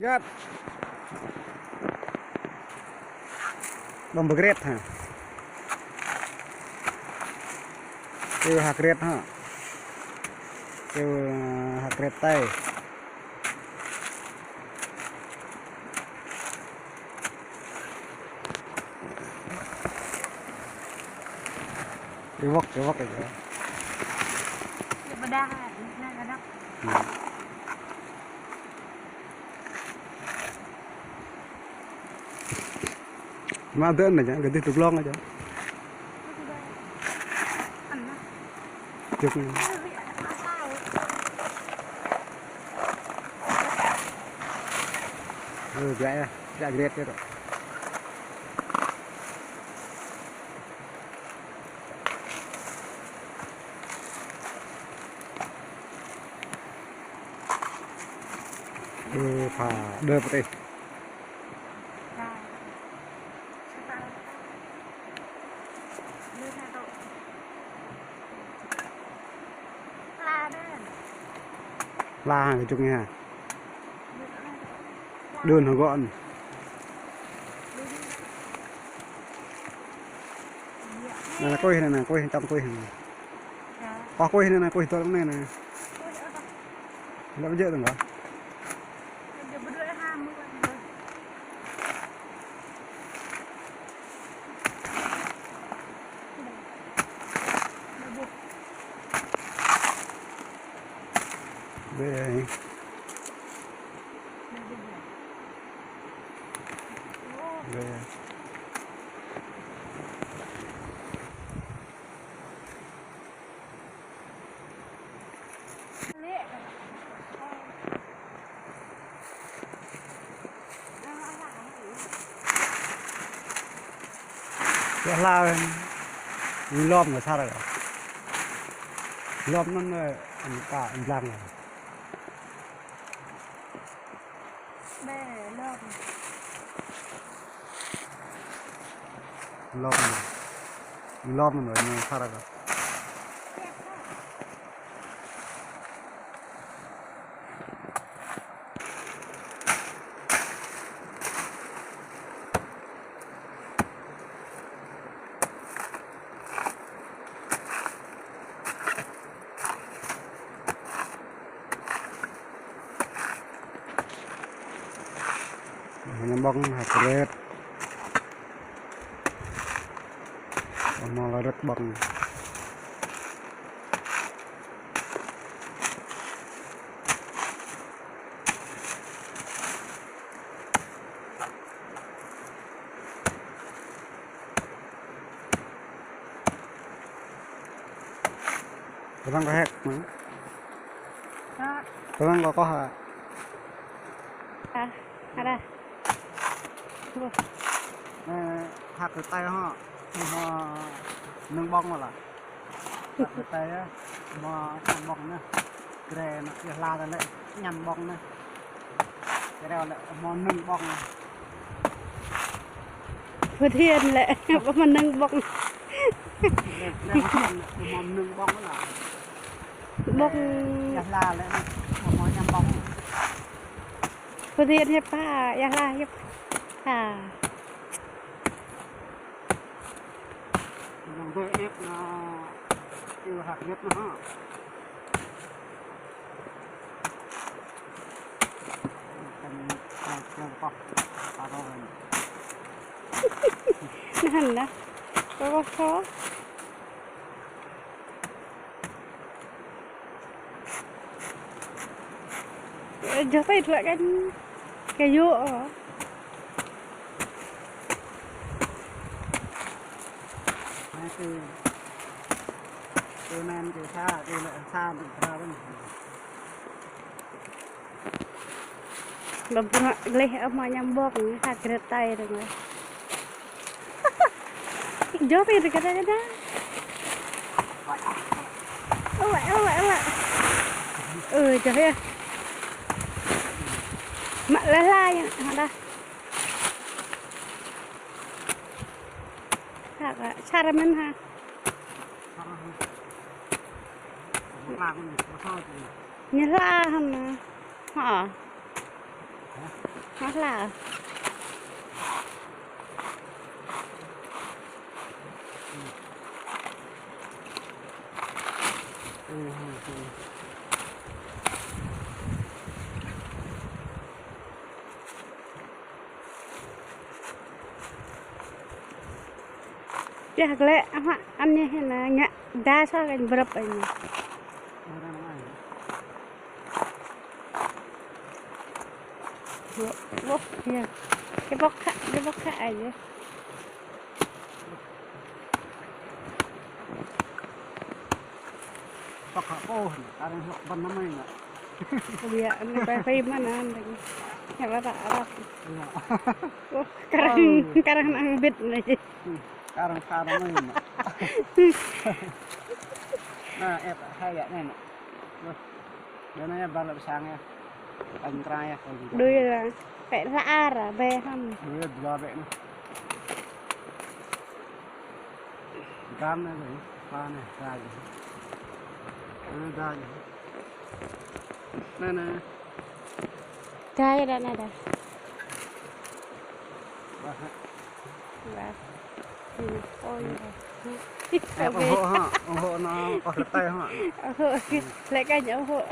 Gat. Bom begret ha. Kêu hạt gret ha. Kêu hạt gret tay. Cái vóc này. Cái beda này là đắp. Mà đơn này chẳng, cái tiếp tục long này chẳng. Chụp này. Vậy ghét cái đó. Đưa vào đây. La cái chung nha. Đơn nó gọn. Này là quay này nè, quay trong quay này. Qua quay này nè, quay to lắm này nè. Làm dễ được không? Đây. Đây. Cái la lom là sao rồi? Lom nó cả lăng rồi. Lom rồi nhưng sao rồi? Bong hạt red, mau là rất bong. Orang có hạt mà. Orang có hạt. Ada. Hạt từ tay họ nâng bông mà là hạt từ tay á mà nhằm bông nè cái nó la ra lại nhằm bông nè cái đó lại mà nâng bông này vừa thiên lệ có mà nâng bông mà nâng bông đó là bông la lại mà nhằm bông vừa thiên hiệp pa la hiệp pa về ép nó chưa hạt nhất nóนั่นนะก็khó cho phải lại cái vô từ nan từ xa từ lại xa từ xa bên Belum leh mau nyambok hak kereta itu mah. Jawab itu kata-kata. Awak. Jawab ya. Mak lelah ya, ada. Hak cara men ha. Nyala hana. Ha. Nó là chắc lẽ anh như thế này ngã đa sao cái bập anh bốc kia cái bốc khác ấy Pak ako, karang hakban naman yun. bây giờ anh phải mà nó anh hay là đã Iya. karang ang bit này Karang naman yun. Nah, eto, kaya na yun. Doon na yan, balap sa nga. Ang kraya. đuôi là phải lạ ra về không Iya, dua bek na. Gam na yun. Paano, kaya. Ano dahil? Na. đây đây này đây Bakit? và ôi Eh, ungho ha. Ungho na kahit tayo ha. lại cái nhớ hộ